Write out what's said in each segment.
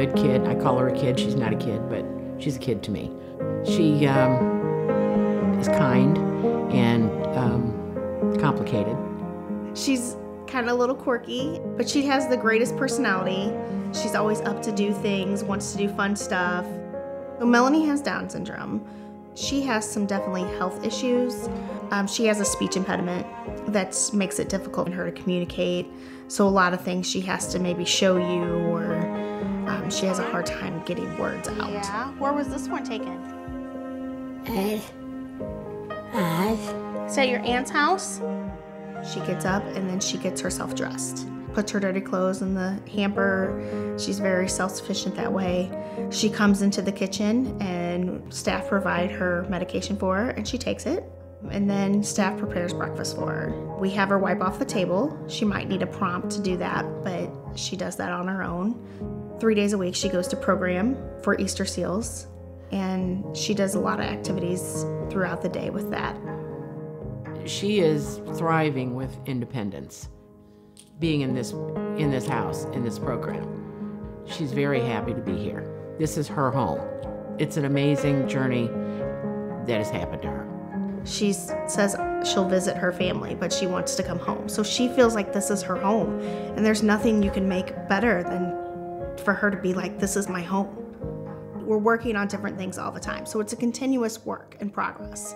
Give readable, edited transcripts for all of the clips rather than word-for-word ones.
good kid. I call her a kid. She's not a kid, but she's a kid to me. She is kind and complicated. She's kind of a little quirky, but she has the greatest personality. She's always up to do things, wants to do fun stuff. So Melanie has Down syndrome. She has some definitely health issues. She has a speech impediment that makes it difficult for her to communicate. So a lot of things she has to maybe show you, or she has a hard time getting words out. Yeah. Where was this one taken? Is that your aunt's house? She gets up and then she gets herself dressed. Puts her dirty clothes in the hamper. She's very self-sufficient that way. She comes into the kitchen and staff provide her medication for her and she takes it. And then staff prepares breakfast for her. We have her wipe off the table. She might need a prompt to do that, but she does that on her own. 3 days a week she goes to program for Easter seals, and she does a lot of activities throughout the day with that. She is thriving with independence, being in this house, in this program. She's very happy to be here. This is her home. It's an amazing journey that has happened to her. She says she'll visit her family, but she wants to come home. So she feels like this is her home, and there's nothing you can make better than for her to be like, this is my home. We're working on different things all the time, so it's a continuous work in progress.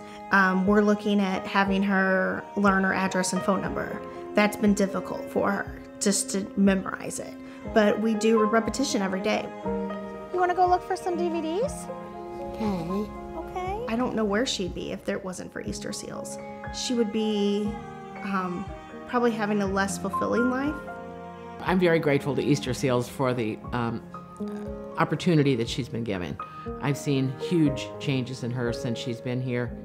We're looking at having her learn her address and phone number. That's been difficult for her, just to memorize it. But we do repetition every day. You want to go look for some DVDs? Okay. Okay. I don't know where she'd be if there wasn't for Easter seals. She would be probably having a less fulfilling life. I'm very grateful to Easter Seals for the opportunity that she's been given. I've seen huge changes in her since she's been here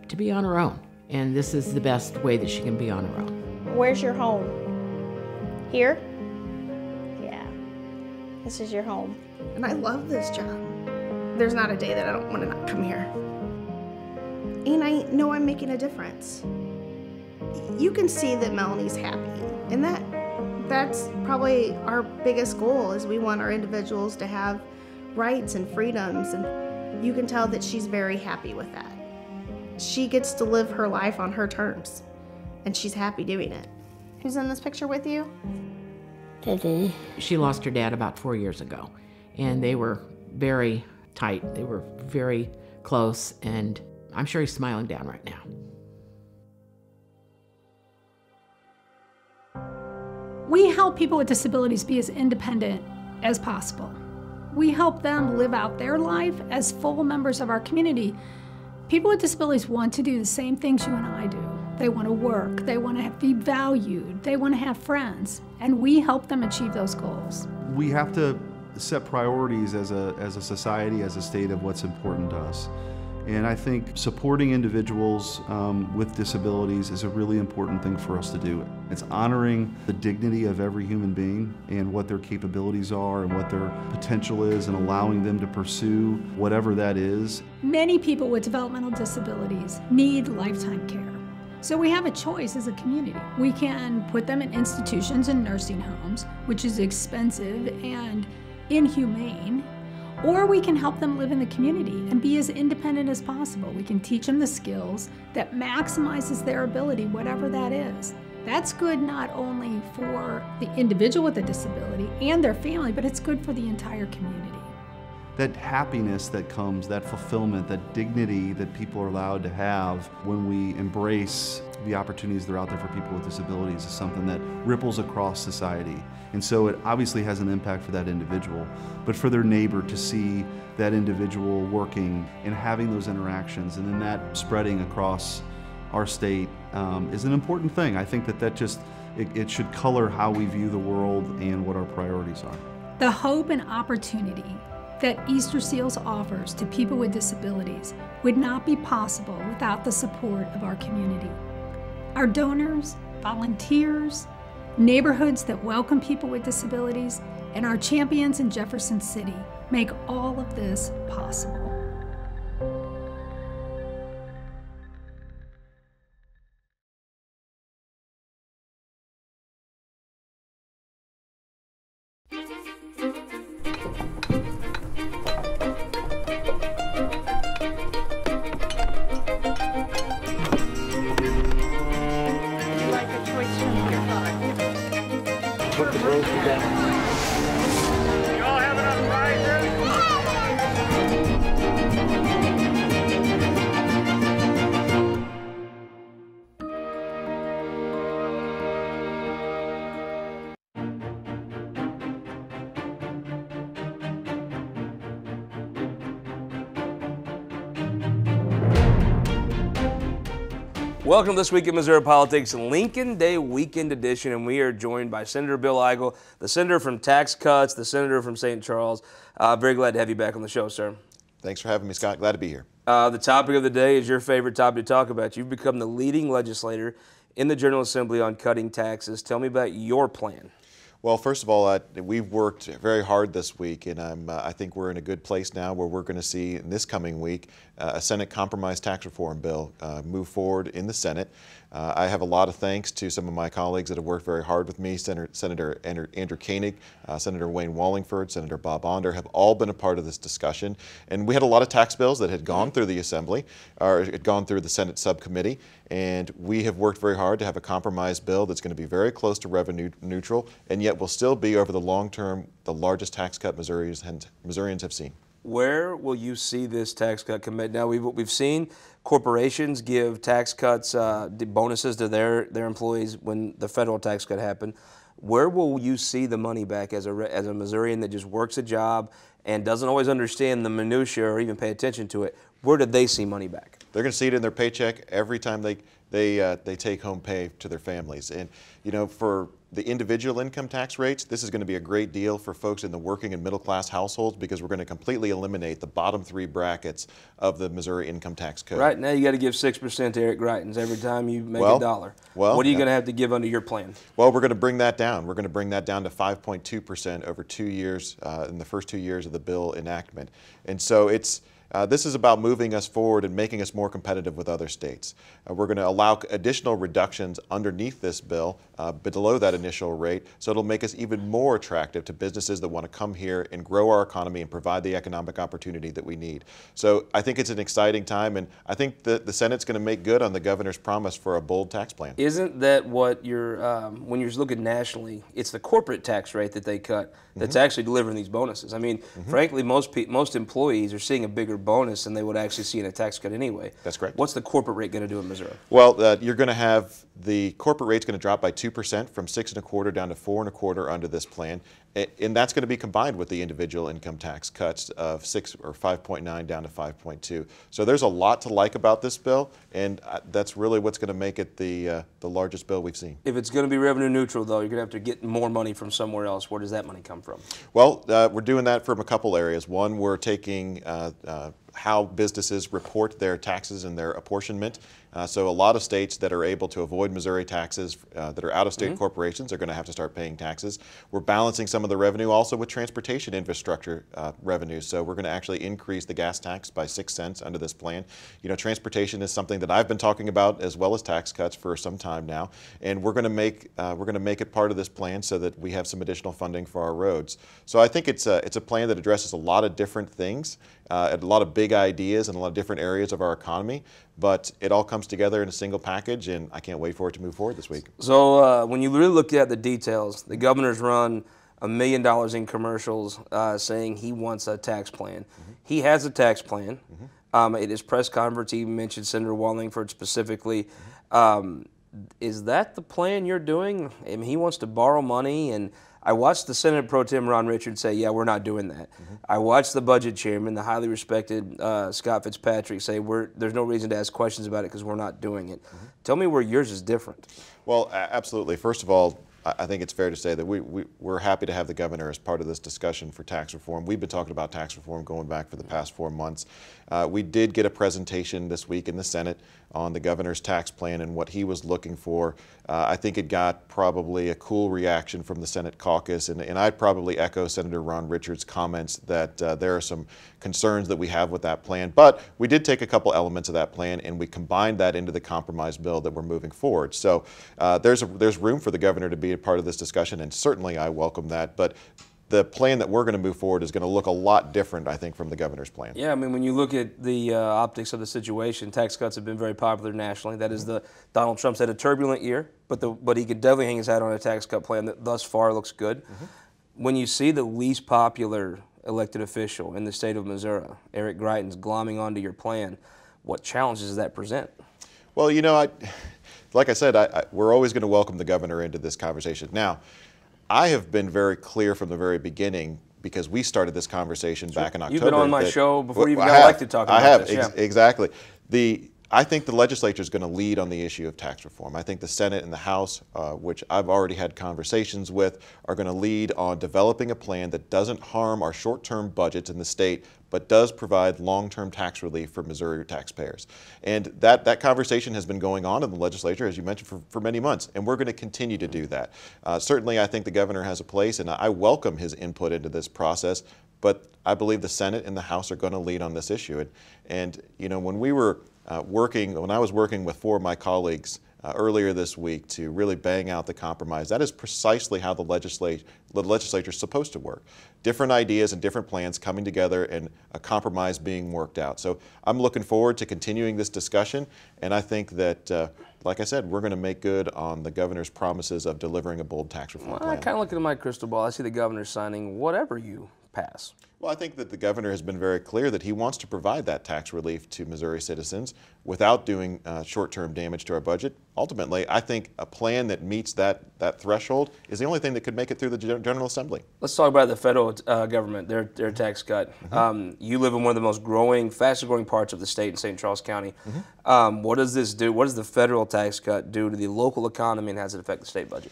to be on her own. And this is the best way that she can be on her own. Where's your home? Here? Yeah. This is your home. And I love this job. There's not a day that I don't want to not come here. And I know I'm making a difference. You can see that Melanie's happy, and that's probably our biggest goal, is we want our individuals to have rights and freedoms, and you can tell that she's very happy with that. She gets to live her life on her terms, and she's happy doing it. Who's in this picture with you? Daddy. She lost her dad about 4 years ago, and they were very tight. They were very close, and I'm sure he's smiling down right now. We help people with disabilities be as independent as possible. We help them live out their life as full members of our community. People with disabilities want to do the same things you and I do. They want to work, they want to be valued, they want to have friends, and we help them achieve those goals. We have to set priorities as a society, as a state, of what's important to us. And I think supporting individuals with disabilities is a really important thing for us to do. It's honoring the dignity of every human being and what their capabilities are and what their potential is, and allowing them to pursue whatever that is. Many people with developmental disabilities need lifetime care. So we have a choice as a community. We can put them in institutions and nursing homes, which is expensive and inhumane, or we can help them live in the community and be as independent as possible. We can teach them the skills that maximizes their ability, whatever that is. That's good not only for the individual with a disability and their family, but it's good for the entire community. That happiness that comes, that fulfillment, that dignity that people are allowed to have when we embrace the opportunities that are out there for people with disabilities is something that ripples across society. And so it obviously has an impact for that individual, but for their neighbor to see that individual working and having those interactions, and then that spreading across our state is an important thing. I think that it should color how we view the world and what our priorities are. The hope and opportunity that Easter Seals offers to people with disabilities would not be possible without the support of our community. Our donors, volunteers, neighborhoods that welcome people with disabilities, and our champions in Jefferson City make all of this possible. Welcome to This Week in Missouri Politics, Lincoln Day Weekend Edition, and we are joined by Senator Bill Eigel, the senator from Tax Cuts, the senator from St. Charles. Very glad to have you back on the show, sir. Thanks for having me, Scott. Glad to be here. The topic of the day is your favorite topic to talk about. You've become the leading legislator in the General Assembly on cutting taxes. Tell me about your plan. Well, first of all, we've worked very hard this week, and I think we're in a good place now where we're going to see in this coming week a Senate compromise tax reform bill move forward in the Senate. I have a lot of thanks to some of my colleagues that have worked very hard with me. Senator Andrew Koenig, Senator Wayne Wallingford, Senator Bob Onder have all been a part of this discussion. And we had a lot of tax bills that had gone through the Assembly, or had gone through the Senate subcommittee. And we have worked very hard to have a compromise bill that's going to be very close to revenue neutral, and yet will still be, over the long term, the largest tax cut Missourians have seen. Where will you see this tax cut commit? Now, we've seen corporations give tax cuts, bonuses to their employees when the federal tax cut happened. Where will you see the money back as a Missourian that just works a job and doesn't always understand the minutia or even pay attention to it? Where did they see money back? They're going to see it in their paycheck every time they take home pay to their families. And you know, for the individual income tax rates, this is going to be a great deal for folks in the working and middle class households, because we're going to completely eliminate the bottom three brackets of the Missouri income tax code. Right now, you got to give 6% to Eric Greitens every time you make a dollar. Well, what are you going to have to give under your plan? Well, we're going to bring that down. We're going to bring that down to 5.2% over 2 years, in the first 2 years of the bill enactment. And so it's this is about moving us forward and making us more competitive with other states. We're going to allow additional reductions underneath this bill, below that initial rate, so it'll make us even more attractive to businesses that want to come here and grow our economy and provide the economic opportunity that we need. So I think it's an exciting time, and I think that the Senate's going to make good on the governor's promise for a bold tax plan. Isn't that what you're, when you're looking nationally, it's the corporate tax rate that they cut that's actually delivering these bonuses? I mean, frankly, most employees are seeing a bigger bonus than they would actually see in a tax cut anyway. That's correct. What's the corporate rate going to do in Missouri? Well, you're going to have the corporate rate's going to drop by 2% from 6.25 down to 4.25 under this plan, and that's going to be combined with the individual income tax cuts of 6 or 5.9 down to 5.2. So there's a lot to like about this bill, and that's really what's going to make it the largest bill we've seen. If it's going to be revenue neutral, though, you're going to have to get more money from somewhere else. Where does that money come from? Well, we're doing that from a couple areas. One, we're taking how businesses report their taxes and their apportionment. So a lot of states that are able to avoid Missouri taxes that are out-of-state corporations are going to have to start paying taxes. We're balancing some of the revenue also with transportation infrastructure revenue. So we're going to actually increase the gas tax by 6 cents under this plan. You know, transportation is something that I've been talking about, as well as tax cuts, for some time now, and we're going to make it part of this plan so that we have some additional funding for our roads. So I think it's a plan that addresses a lot of different things, a lot of big ideas in a lot of different areas of our economy, but it all comes together in a single package, and I can't wait for it to move forward this week. So when you really look at the details, the governor's run $1 million in commercials saying he wants a tax plan. He has a tax plan. At his press conference, he mentioned Senator Wallingford specifically. Is that the plan you're doing? I mean, he wants to borrow money, and I watched the Senate Pro Tem Ron Richards say, yeah, we're not doing that. I watched the budget chairman, the highly respected Scott Fitzpatrick, say there's no reason to ask questions about it because we're not doing it. Tell me where yours is different. Well, absolutely. First of all, I think it's fair to say that we're happy to have the governor as part of this discussion for tax reform. We've been talking about tax reform going back for the past 4 months. We did get a presentation this week in the Senate on the governor's tax plan and what he was looking for. I think it got probably a cool reaction from the Senate caucus, and I'd probably echo Senator Ron Richards' comments that there are some concerns that we have with that plan. But we did take a couple elements of that plan and we combined that into the compromise bill that we're moving forward. So there's room for the governor to be a part of this discussion, and certainly I welcome that. But the plan that we're going to move forward is going to look a lot different, I think, from the governor's plan. Yeah, I mean, when you look at the optics of the situation, tax cuts have been very popular nationally. That is Donald Trump's had a turbulent year, but he could definitely hang his hat on a tax cut plan that thus far looks good. When you see the least popular elected official in the state of Missouri, Eric Greitens, glomming onto your plan, what challenges does that present? Well, you know, like I said, we're always going to welcome the governor into this conversation. Now, I have been very clear from the very beginning, because we started this conversation back in October. You've been on my show before you even got elected talking about this. I have, exactly. I think the legislature is going to lead on the issue of tax reform. I think the Senate and the House, which I've already had conversations with, are going to lead on developing a plan that doesn't harm our short-term budgets in the state, but does provide long-term tax relief for Missouri taxpayers. And that conversation has been going on in the legislature, as you mentioned, for many months, and we're going to continue to do that. Certainly, I think the governor has a place, and I welcome his input into this process, but I believe the Senate and the House are going to lead on this issue. And you know, when I was working with 4 of my colleagues earlier this week to really bang out the compromise, that is precisely how the legislature is supposed to work. Different ideas and different plans coming together and a compromise being worked out. So I'm looking forward to continuing this discussion, and I think that, like I said, we're going to make good on the governor's promises of delivering a bold tax reform plan. I kind of look at my crystal ball. I see the governor signing whatever you pass. Well, I think that the governor has been very clear that he wants to provide that tax relief to Missouri citizens without doing short-term damage to our budget. Ultimately, I think a plan that meets that threshold is the only thing that could make it through the General Assembly. Let's talk about the federal government, their tax cut. You live in one of the most fastest growing parts of the state in St. Charles County. What does this do? What does the federal tax cut do to the local economy, and how does it affect the state budget?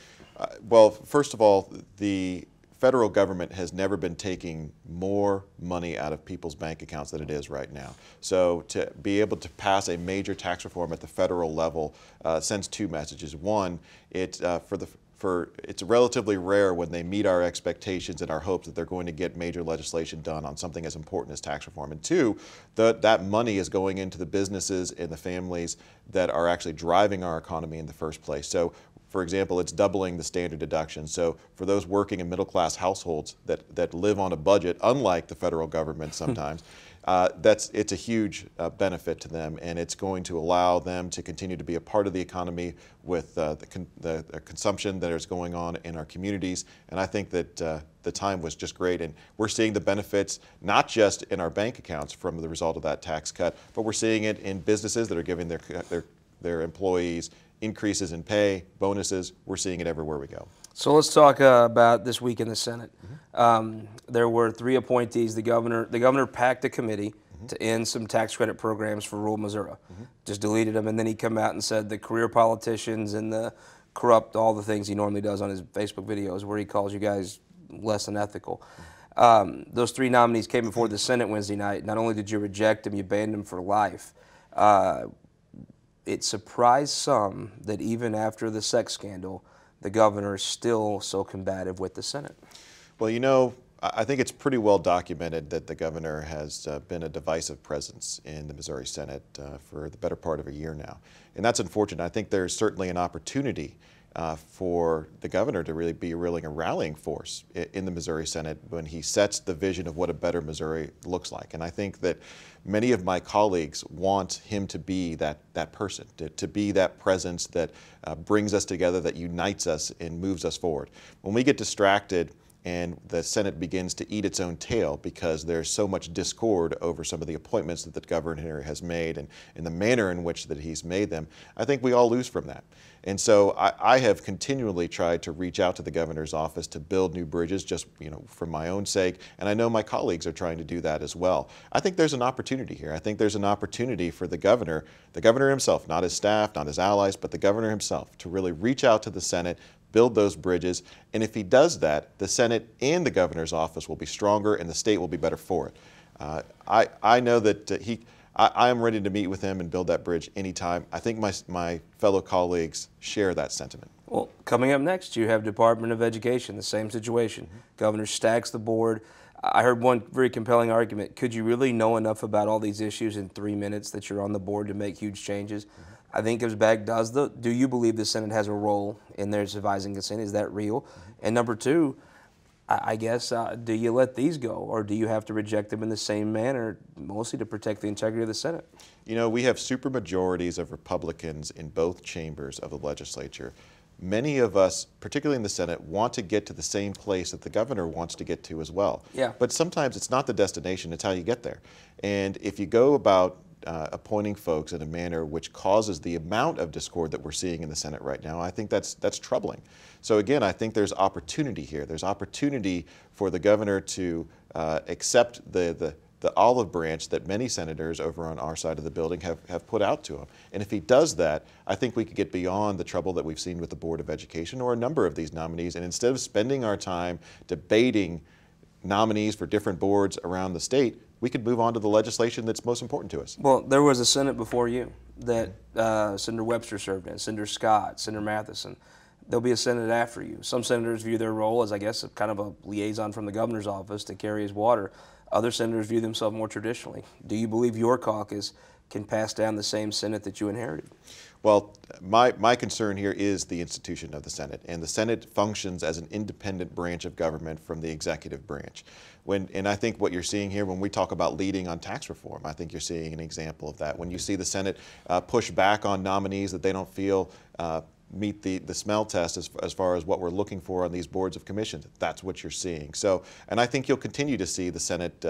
Well, first of all, the federal government has never been taking more money out of people's bank accounts than it is right now. So to be able to pass a major tax reform at the federal level sends 2 messages. One, it's relatively rare when they meet our expectations and our hopes that they're going to get major legislation done on something as important as tax reform. And 2, that money is going into the businesses and the families that are actually driving our economy in the first place. So, for example, it's doubling the standard deduction. So for those working in middle-class households that live on a budget, unlike the federal government sometimes, it's a huge benefit to them, and it's going to allow them to continue to be a part of the economy with the consumption that is going on in our communities. And I think that the time was just great, and we're seeing the benefits not just in our bank accounts from the result of that tax cut, but we're seeing it in businesses that are giving their employees increases in pay, bonuses. We're seeing it everywhere we go. So let's talk about this week in the Senate. There were 3 appointees. The governor packed a committee to end some tax credit programs for rural Missouri. Just deleted them, and then he come out and said the career politicians and the corrupt, all the things he normally does on his Facebook videos where he calls you guys less than ethical. Those 3 nominees came before the Senate Wednesday night. Not only did you reject them, you banned them for life. It surprised some that even after the sex scandal, the governor is still so combative with the Senate. Well, you know, I think it's pretty well documented that the governor has been a divisive presence in the Missouri Senate for the better part of a year now. And that's unfortunate. I think there's certainly an opportunity for the governor to really be a rallying force in the Missouri Senate when he sets the vision of what a better Missouri looks like. And I think that many of my colleagues want him to be that person, to be that presence that brings us together, that unites us and moves us forward. When we get distracted and the Senate begins to eat its own tail because there's so much discord over some of the appointments that the governor has made and the manner in which that he's made them, I think we all lose from that. And so I have continually tried to reach out to the governor's office to build new bridges, just for my own sake, and I know my colleagues are trying to do that as well. I think there's an opportunity here. I think there's an opportunity for the governor himself, not his staff, not his allies, but the governor himself, to really reach out to the Senate, build those bridges, and if he does that, the Senate and the governor's office will be stronger and the state will be better for it. I know that I am ready to meet with him and build that bridge anytime. I think my fellow colleagues share that sentiment. Well, coming up next, you have Department of Education, the same situation. Governor stacks the board. I heard one very compelling argument. Could you really know enough about all these issues in 3 minutes that you're on the board to make huge changes? I think it comes back, do you believe the Senate has a role in their advising consent? Is that real? And number 2, I guess, do you let these go, or do you have to reject them in the same manner, mostly to protect the integrity of the Senate? You know, we have supermajorities of Republicans in both chambers of the legislature. Many of us, particularly in the Senate, want to get to the same place that the governor wants to get to as well. Yeah. But sometimes it's not the destination, it's how you get there. And if you go about appointing folks in a manner which causes the amount of discord that we're seeing in the Senate right now, I think that's troubling. So again, I think there's opportunity here. There's opportunity for the governor to accept the the olive branch that many senators over on our side of the building have put out to him. And if he does that, I think we could get beyond the trouble that we've seen with the Board of Education or a number of these nominees. And instead of spending our time debating nominees for different boards around the state, we could move on to the legislation that's most important to us. Well, there was a Senate before you that Senator Webster served in, Senator Scott, Senator Matheson. There'll be a Senate after you. Some senators view their role as, I guess, kind of a liaison from the governor's office to carry his water. Other senators view themselves more traditionally. Do you believe your caucus can pass down the same Senate that you inherited? Well, my concern here is the institution of the Senate, and the Senate functions as an independent branch of government from the executive branch. And I think what you're seeing here when we talk about leading on tax reform, I think you're seeing an example of that. When you see the Senate push back on nominees that they don't feel meet the smell test as far as what we're looking for on these boards of commissions, that's what you're seeing. So, and I think you'll continue to see the Senate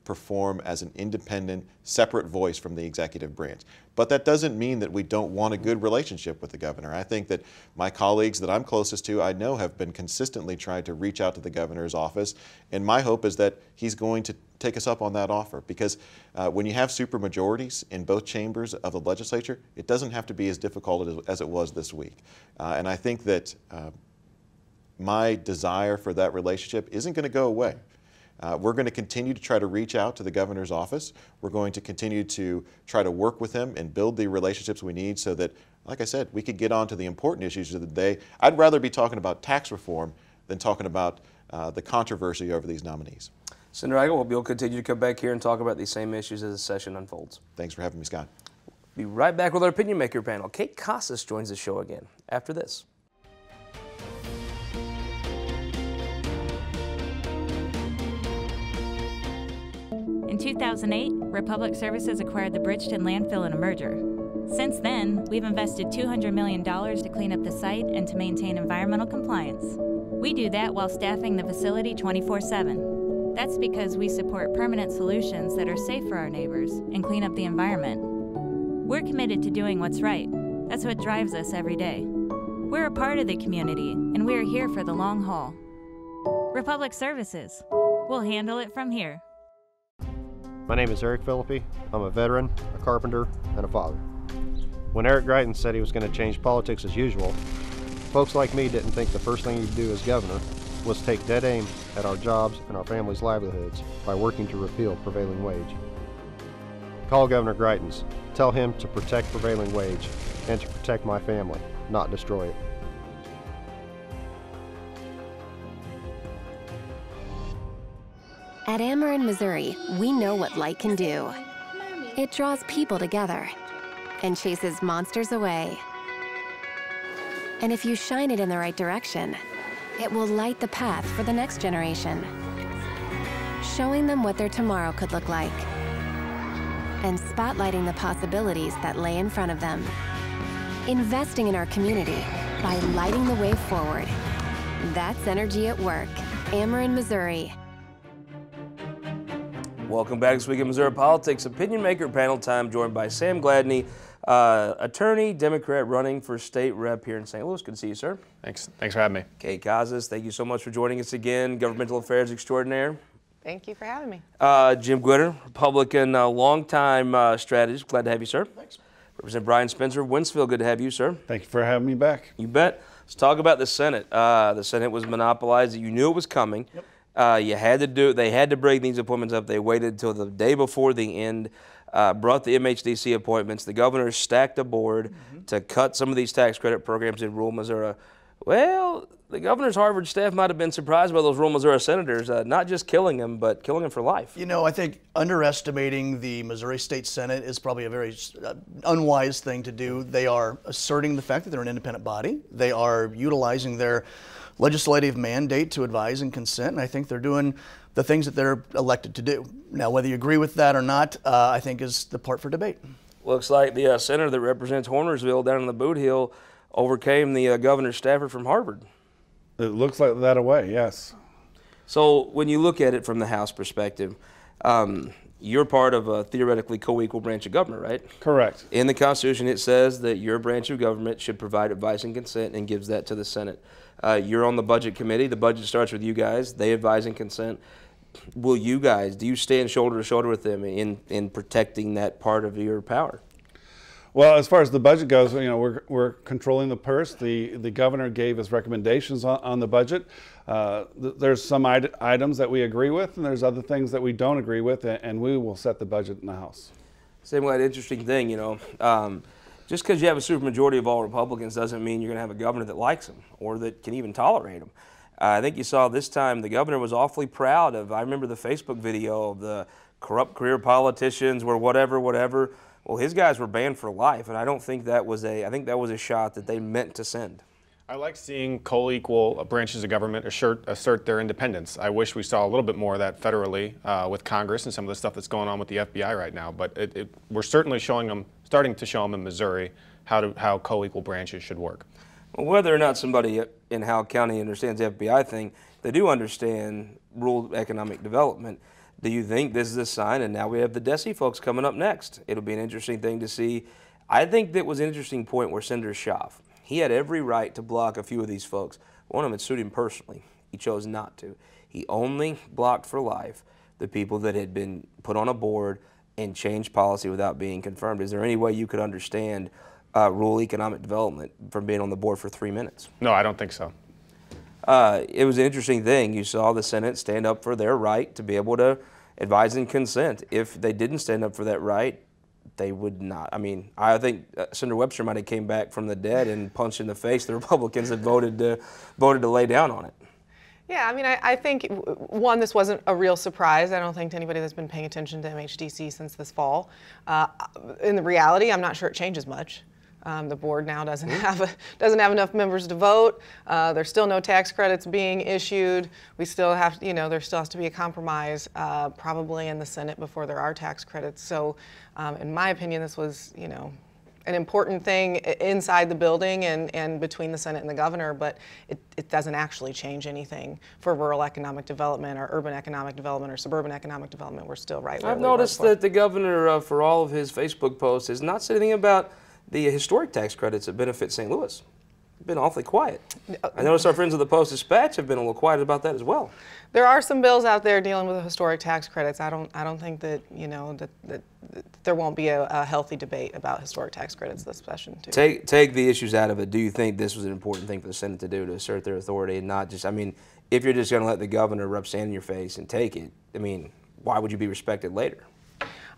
perform as an independent, separate voice from the executive branch. But that doesn't mean that we don't want a good relationship with the governor. I think that my colleagues that I'm closest to, I know, have been consistently trying to reach out to the governor's office, and my hope is that he's going to take us up on that offer, because when you have supermajorities in both chambers of the legislature, it doesn't have to be as difficult as it was this week. And I think that my desire for that relationship isn't going to go away. We're going to continue to try to reach out to the governor's office. We're going to continue to try to work with him and build the relationships we need so that, like I said, we could get on to the important issues of the day. I'd rather be talking about tax reform than talking about the controversy over these nominees. Senator Eigel, we'll continue to come back here and talk about these same issues as the session unfolds. Thanks for having me, Scott. Be right back with our Opinion Maker panel. Kate Casas joins the show again after this. In 2008, Republic Services acquired the Bridgeton landfill in a merger. Since then, we've invested $200 million to clean up the site and to maintain environmental compliance. We do that while staffing the facility 24/7. That's because we support permanent solutions that are safe for our neighbors and clean up the environment. We're committed to doing what's right. That's what drives us every day. We're a part of the community, and we are here for the long haul. Republic Services. We'll handle it from here. My name is Eric Philippi. I'm a veteran, a carpenter, and a father. When Eric Greitens said he was going to change politics as usual, folks like me didn't think the first thing he'd do as governor was take dead aim at our jobs and our families' livelihoods by working to repeal prevailing wage. Call Governor Greitens. Tell him to protect prevailing wage and to protect my family, not destroy it. At Ameren, Missouri, we know what light can do. It draws people together and chases monsters away. And if you shine it in the right direction, it will light the path for the next generation, showing them what their tomorrow could look like, and spotlighting the possibilities that lay in front of them. Investing in our community by lighting the way forward. That's energy at work. Ameren, Missouri. Welcome back this week in Missouri Politics. Opinion Maker panel time, joined by Sam Gladney, attorney, Democrat running for state rep here in St. Louis. Good to see you, sir. Thanks for having me. Kate Casas, thank you so much for joining us again. Governmental Affairs Extraordinaire. Thank you for having me. Jim Gwinner, Republican, longtime strategist. Glad to have you, sir. Thanks. Representative Bryan Spencer, Winsfield. Good to have you, sir. Thank you for having me back. You bet. Let's talk about the Senate. The Senate was monopolized. You knew it was coming. Yep. You had to do. They had to bring these appointments up. They waited until the day before the end. Brought the MHDC appointments. The governor stacked a board to cut some of these tax credit programs in rural Missouri. Well, the governor's Harvard staff might have been surprised by those rural Missouri senators, not just killing them, but killing them for life. You know, I think underestimating the Missouri State Senate is probably a very unwise thing to do. They are asserting the fact that they're an independent body. They are utilizing their legislative mandate to advise and consent, and I think they're doing the things that they're elected to do. Now, whether you agree with that or not, I think is the part for debate. Looks like the senator that represents Hornersville down in the Boot Hill overcame the governor's staffer from Harvard. It looks like that away, yes. So when you look at it from the House perspective, you're part of a theoretically co-equal branch of government, right? Correct. In the Constitution, it says that your branch of government should provide advice and consent and gives that to the Senate. You're on the Budget Committee. The budget starts with you guys. They advise and consent. will you guys, do you stand shoulder to shoulder with them in protecting that part of your power? Well, as far as the budget goes, we're controlling the purse. The governor gave us recommendations on the budget. There's some items that we agree with, and there's other things that we don't agree with, and we will set the budget in the House. Same way, an interesting thing, just because you have a supermajority of all Republicans doesn't mean you're going to have a governor that likes them or that can even tolerate them. I think you saw this time the governor was awfully proud of, I remember the Facebook video of the corrupt career politicians were whatever. Well, his guys were banned for life, and I don't think that was I think that was a shot that they meant to send. I like seeing co-equal branches of government assert their independence. I wish we saw a little bit more of that federally with Congress and some of the stuff that's going on with the FBI right now. But we're certainly starting to show them in Missouri how co-equal branches should work. Well, whether or not somebody in Howell County understands the FBI thing, they do understand rural economic development. Do you think this is a sign? And now we have the DESE folks coming up next. It'll be an interesting thing to see. I think that was an interesting point where Senator Schaaf, he had every right to block a few of these folks. One of them had sued him personally. He chose not to. He only blocked for life the people that had been put on a board and changed policy without being confirmed. Is there any way you could understand rural economic development from being on the board for 3 minutes? No, I don't think so. It was an interesting thing. You saw the Senate stand up for their right to be able to advise and consent. If they didn't stand up for that right, they would not. I mean, I think Senator Webster might have came back from the dead and punched in the face the Republicans that voted to lay down on it. Yeah, I mean, I think, one, this wasn't a real surprise. I don't think to anybody that's been paying attention to MHDC since this fall. In the reality, I'm not sure it changes much. The board now doesn't have enough members to vote. There's still no tax credits being issued. We still have, there still has to be a compromise probably in the Senate before there are tax credits. So, in my opinion, this was, an important thing inside the building and between the Senate and the governor, but it doesn't actually change anything for rural economic development or urban economic development or suburban economic development. We're still right where I've noticed that the governor, for all of his Facebook posts, has not said anything about the historic tax credits that benefit St. Louis. Been awfully quiet. I noticed our friends of the Post-Dispatch have been a little quiet about that as well. There are some bills out there dealing with the historic tax credits. I don't think that that there won't be a healthy debate about historic tax credits this session too. Take the issues out of it. Do you think this was an important thing for the Senate to do, to assert their authority and not just? I mean, if you're just going to let the governor rub sand in your face and take it, I mean, why would you be respected later?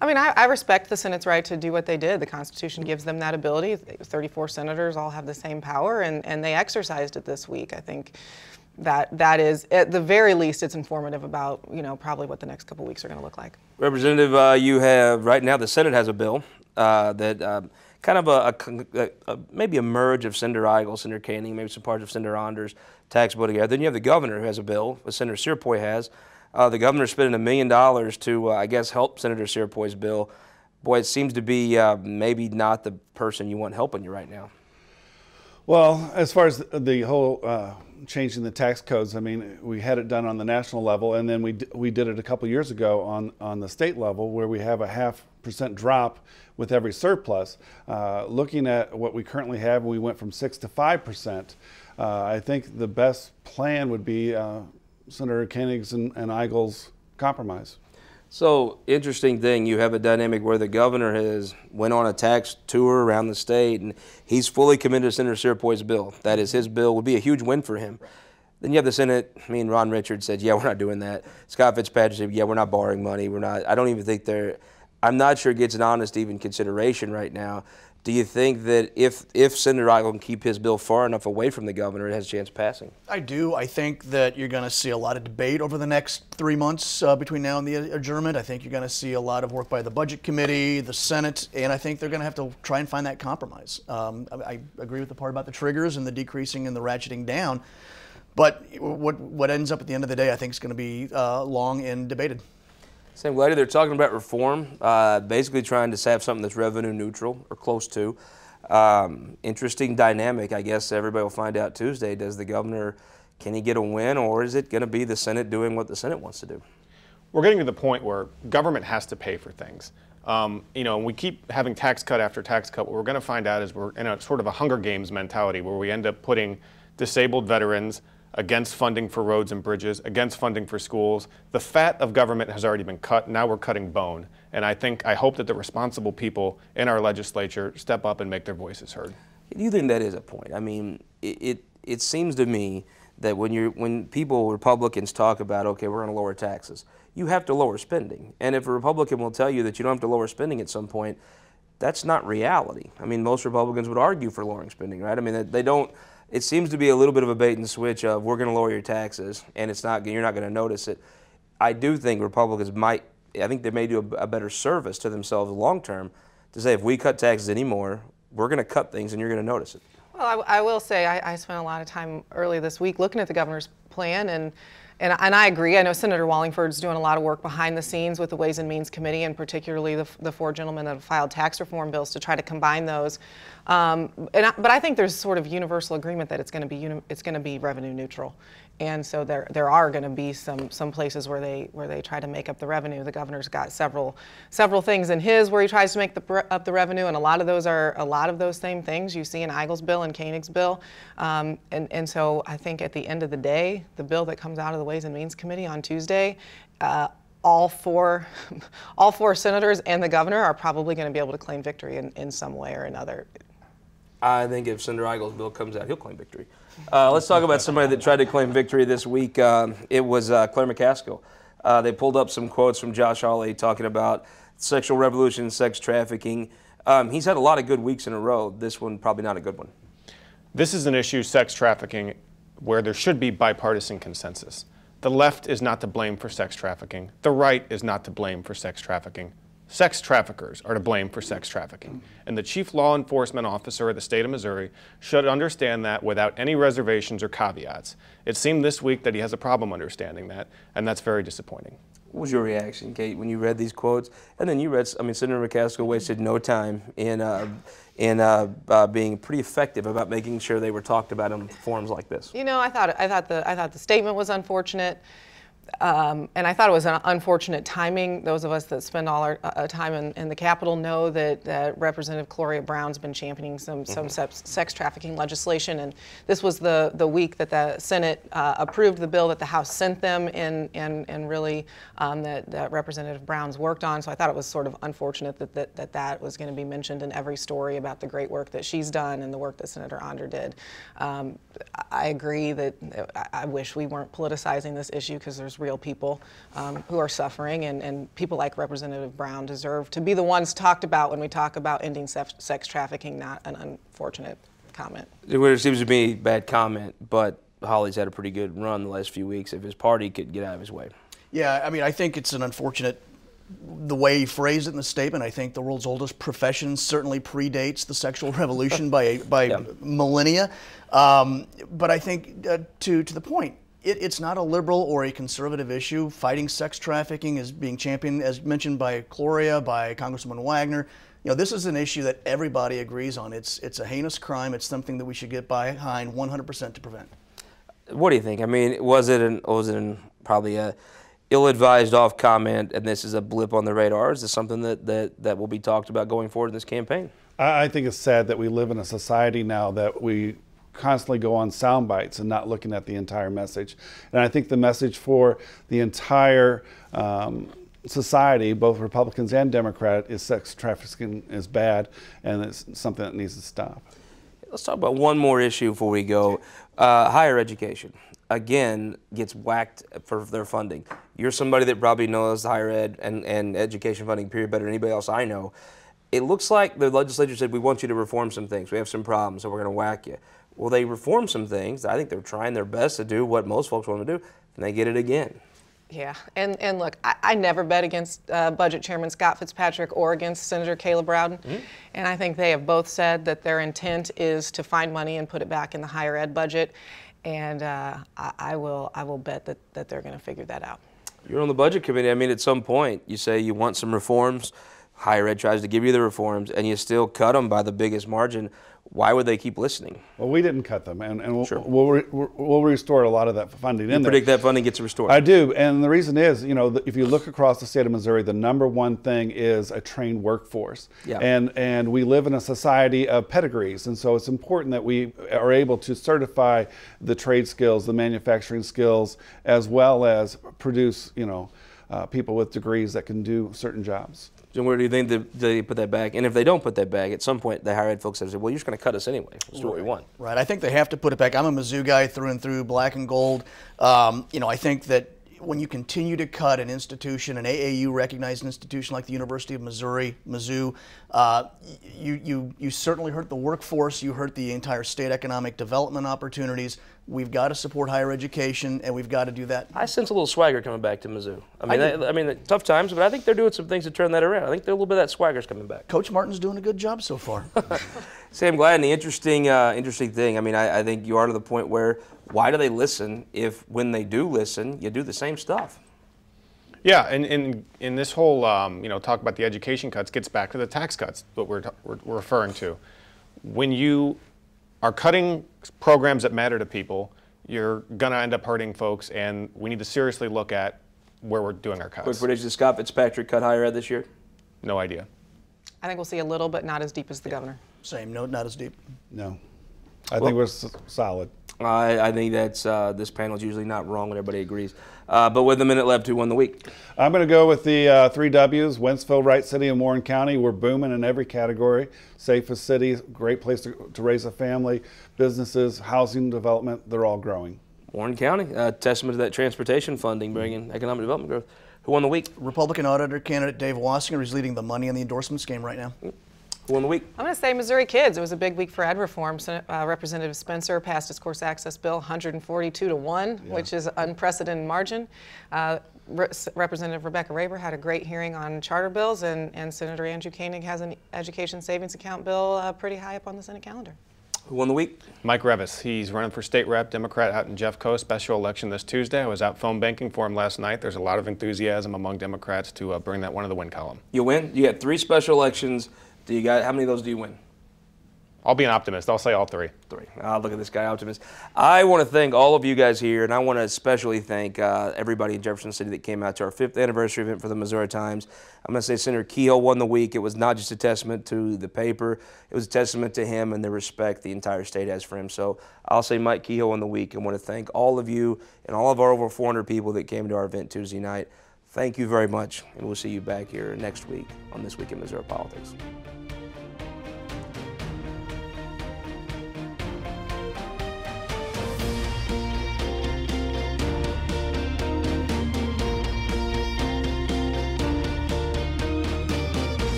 I mean, I respect the Senate's right to do what they did. The Constitution gives them that ability. 34 senators all have the same power, and they exercised it this week. I think that is, at the very least, it's informative about, probably what the next couple weeks are going to look like. Representative, you have, right now, the Senate has a bill that kind of maybe a merge of Senator Eigel, Senator Koenig, maybe some parts of Senator Anders' tax bill together. Then you have the governor who has a bill, what Senator Searpoy has. The governor's spending $1 million to, I guess, help Senator Searpoy's bill. Boy, it seems to be maybe not the person you want helping you right now. Well, as far as the whole changing the tax codes, I mean, we had it done on the national level, and then we did it a couple years ago on the state level, where we have a 0.5% drop with every surplus. Looking at what we currently have, we went from 6 to 5%. I think the best plan would be Senator Koenig's and Eigel's compromise. So, interesting thing, you have a dynamic where the governor has went on a tax tour around the state, and he's fully committed to Senator Searpoy's bill. That is, his bill would be a huge win for him. Then you have the Senate. Me and Ron Richards said, yeah, we're not doing that. Scott Fitzpatrick said, yeah, we're not borrowing money. We're not. I don't even think I'm not sure it gets an honest even consideration right now. Do you think that if Senator Eigel can keep his bill far enough away from the governor, it has a chance of passing? I do. I think that you're going to see a lot of debate over the next 3 months between now and the adjournment. I think you're going to see a lot of work by the Budget Committee, the Senate, and I think they're going to have to try and find that compromise. I agree with the part about the triggers and the decreasing and the ratcheting down, but what ends up at the end of the day, I think, is going to be long and debated. Same lady, they're talking about reform, basically trying to have something that's revenue neutral or close to. Interesting dynamic, I guess everybody will find out Tuesday. Does the governor, can he get a win, or is it going to be the Senate doing what the Senate wants to do? We're getting to the point where government has to pay for things. We keep having tax cut after tax cut. What we're going to find out is we're in a sort of a Hunger Games mentality where we end up putting disabled veterans, against funding for roads and bridges, against funding for schools. The fat of government has already been cut. Now we're cutting bone. And I hope that the responsible people in our legislature step up and make their voices heard. Do you think that is a point? I mean, it seems to me that when people, Republicans, talk about, okay, we're going to lower taxes, you have to lower spending. And if a Republican will tell you that you don't have to lower spending at some point, that's not reality. I mean, most Republicans would argue for lowering spending, right? I mean, they don't. It seems to be a little bit of a bait and switch of we're going to lower your taxes, and you're not going to notice it. I do think Republicans I think they may do a better service to themselves long term to say if we cut taxes anymore, we're going to cut things and you're going to notice it. Well, I will say I spent a lot of time early this week looking at the governor's plan, and I agree. I know Senator Wallingford's doing a lot of work behind the scenes with the Ways and Means Committee, and particularly the four gentlemen that have filed tax reform bills to try to combine those. But I think there's sort of universal agreement that it's going to be revenue neutral, and so there are going to be some places where they try to make up the revenue. The governor's got several things in his where he tries to make up the revenue, and a lot of those same things you see in Eigel's bill and Koenig's bill, and so I think at the end of the day, the bill that comes out of the Ways and Means Committee on Tuesday, all four senators and the governor are probably going to be able to claim victory in some way or another. I think if Senator Eigel's bill comes out, he'll claim victory. Let's talk about somebody that tried to claim victory this week. It was Claire McCaskill. They pulled up some quotes from Josh Hawley talking about sexual revolution, sex trafficking. He's had a lot of good weeks in a row. This one probably not a good one. This is an issue, sex trafficking, where there should be bipartisan consensus. The left is not to blame for sex trafficking. The right is not to blame for sex trafficking. Sex traffickers are to blame for sex trafficking. And the chief law enforcement officer of the state of Missouri should understand that without any reservations or caveats. It seemed this week that he has a problem understanding that, and that's very disappointing. What was your reaction, Kate, when you read these quotes? And then you read, Senator McCaskill wasted no time in being pretty effective about making sure they were talked about in forums like this. You know, I thought the statement was unfortunate. And I thought it was an unfortunate timing. Those of us that spend all our time in the Capitol know that Representative Gloria Brown's been championing some sex trafficking legislation, and this was the week that the Senate approved the bill that the House sent them, and really that Representative Brown's worked on. So I thought it was sort of unfortunate that was going to be mentioned in every story about the great work that she's done and the work that Senator Onder did. I agree that I wish we weren't politicizing this issue because there's real people who are suffering, and people like Representative Brown deserve to be the ones talked about when we talk about ending sex trafficking, not an unfortunate comment. It seems to be a bad comment, but Hawley's had a pretty good run the last few weeks if his party could get out of his way. Yeah, I mean, I think it's an unfortunate the way he phrased it in the statement. I think the world's oldest profession certainly predates the sexual revolution by millennia. But I think to the point, it's not a liberal or a conservative issue. Fighting sex trafficking is being championed, as mentioned by Gloria, by Congresswoman Wagner. You know, this is an issue that everybody agrees on. It's a heinous crime. It's something that we should get behind 100% to prevent. What do you think? I mean, was it probably a ill-advised off comment, and this is a blip on the radar? Is this something that will be talked about going forward in this campaign? I think it's sad that we live in a society now that we constantly go on sound bites and not looking at the entire message. And I think the message for the entire society, both Republicans and Democrats, is sex trafficking is bad, and it's something that needs to stop. Let's talk about one more issue before we go. Higher education, again, gets whacked for their funding. You're somebody that probably knows higher ed and education funding period better than anybody else I know. It looks like the legislature said, we want you to reform some things. We have some problems, so we're going to whack you. Well, they reform some things. I think they're trying their best to do what most folks want to do, and they get it again. Yeah, and look, I never bet against Budget Chairman Scott Fitzpatrick or against Senator Caleb Rowden, and I think they have both said that their intent is to find money and put it back in the higher ed budget, and I will bet that they're going to figure that out. You're on the Budget Committee. I mean, at some point, you say you want some reforms. Higher ed tries to give you the reforms, and you still cut them by the biggest margin. why would they keep listening? Well, we didn't cut them, and Sure. we'll restore a lot of that funding in there. Predict that funding gets restored? I do, and the reason is, you know, if you look across the state of Missouri, the number one thing is a trained workforce. Yeah. And we live in a society of pedigrees, and so it's important that we are able to certify the trade skills, the manufacturing skills, as well as produce, you know, people with degrees that can do certain jobs. So where do you think they put that back? And if they don't put that back, at some point the higher ed folks have said, well, you're just going to cut us anyway. Let's do what we want. Right. I think they have to put it back. I'm a Mizzou guy through and through, black and gold. You know, I think that when you continue to cut an institution, an AAU recognized institution like the University of Missouri, Mizzou, you certainly hurt the workforce, you hurt the entire state economic development opportunities. We've got to support higher education, and we've got to do that. I sense a little swagger coming back to Mizzou. I mean, tough times, but I think they're doing some things to turn that around. I think a little bit of that swagger's coming back. Coach Martin's doing a good job so far. Sam Gladney, interesting thing. I mean, I think you are to the point where why do they listen if when they do listen, you do the same stuff? Yeah, and in this whole you know, talk about the education cuts gets back to the tax cuts, what we're referring to. When you are cutting programs that matter to people, you're going to end up hurting folks, and we need to seriously look at where we're doing our cuts. Quick prediction, Scott Fitzpatrick cut higher ed this year? No idea. I think we'll see a little, but not as deep as the governor. Same, no, not as deep. No. I think we're solid. I think that's this panel's usually not wrong when everybody agrees. But with a minute left, who won the week? I'm going to go with the 3 W's, Wentzville, Wright City, and Warren County. We're booming in every category. Safest city, great place to raise a family, businesses, housing development, they're all growing. Warren County, testament to that transportation funding bringing economic development growth. Who won the week? Republican auditor candidate Dave Wassinger is leading the money on the endorsements game right now. Who won the week? I'm going to say Missouri kids. It was a big week for ed reform. Representative Spencer passed his course access bill 142-1, which is an unprecedented margin. Representative Rebecca Raber had a great hearing on charter bills, and Senator Andrew Koenig has an education savings account bill pretty high up on the Senate calendar. Who won the week? Mike Revis. He's running for state rep, Democrat out in Jeffco, special election this Tuesday. I was out phone banking for him last night. There's a lot of enthusiasm among Democrats to bring that one to the win column. You win? You got 3 special elections. How many of those do you win? I'll be an optimist. I'll say all 3. 3. Look at this guy, optimist. I want to thank all of you guys here, and I want to especially thank everybody in Jefferson City that came out to our 5th anniversary event for the Missouri Times. I'm going to say Senator Kehoe won the week. It was not just a testament to the paper. It was a testament to him and the respect the entire state has for him. So I'll say Mike Kehoe won the week. I want to thank all of you and all of our over 400 people that came to our event Tuesday night. Thank you very much, and we'll see you back here next week on This Week in Missouri Politics.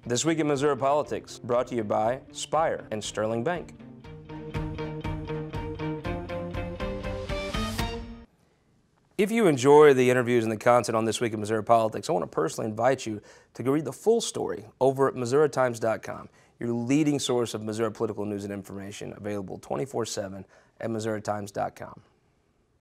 This Week in Missouri Politics, brought to you by Spire and Sterling Bank. If you enjoy the interviews and the content on This Week in Missouri Politics, I want to personally invite you to go read the full story over at MissouriTimes.com, your leading source of Missouri political news and information, available 24/7 at MissouriTimes.com.